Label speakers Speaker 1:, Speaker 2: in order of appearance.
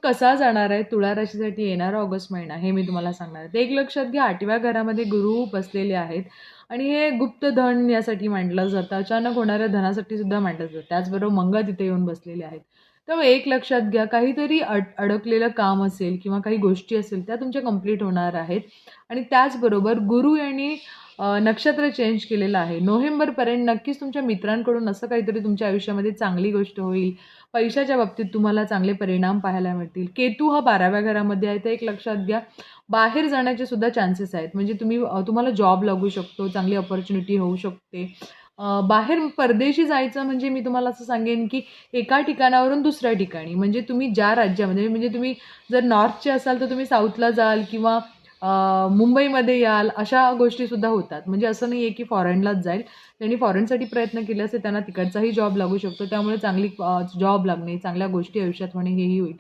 Speaker 1: कसा जाणार आहे तुळा राशीसाठी येणारा ऑगस्ट महिना हे मी तुम्हाला सांगणार आहे. ते एक लक्षात घ्या, 8व्या घरामध्ये गुरु बसलेले आहेत आणि हे गुप्त धन यासाठी मांडलं जातं, अचानक होणाऱ्या धनासाठी सुद्धा मांडलं जातं. त्याचबरोबर मंगळ तिथे येऊन बसलेले आहेत. त्यामुळे एक लक्षात घ्या, काहीतरी अडकलेलं काम असेल किंवा काही गोष्टी असेल त्या तुमच्या कंप्लीट होणार आहेत. आणि त्याचबरोबर गुरु यांनी नक्षत्र चेंज केलेलं आहे. नोव्हेंबरपर्यंत नक्कीच तुमच्या मित्रांकडून असं काहीतरी तुमच्या आयुष्यामध्ये चांगली गोष्ट होईल. पैशाच्या बाबतीत तुम्हाला चांगले परिणाम पाहायला मिळतील. केतू हा 12व्या घरामध्ये आहे, तर एक लक्षात घ्या, बाहेर जाण्याचे सुद्धा चान्सेस आहेत. म्हणजे तुम्हाला जॉब लागू शकतो, चांगली अपॉर्च्युनिटी होऊ शकते. बाहेर परदेशी जायचं म्हणजे मी तुम्हाला असं सांगेन, की एका ठिकाणावरून दुसऱ्या ठिकाणी, म्हणजे तुम्ही ज्या राज्यामध्ये, म्हणजे तुम्ही जर नॉर्थचे असाल तर तुम्ही साऊथला जाल किंवा मुंबईमध्ये याल, अशा गोष्टीसुद्धा होतात. म्हणजे असं नाही आहे की फॉरेनलाच जाईल. त्यांनी फॉरेनसाठी प्रयत्न केले असते, त्यांना तिकडचाही जॉब लागू शकतो. त्यामुळे चांगली जॉब लागणे, चांगल्या गोष्टी आयुष्यात होणे हेही होईल.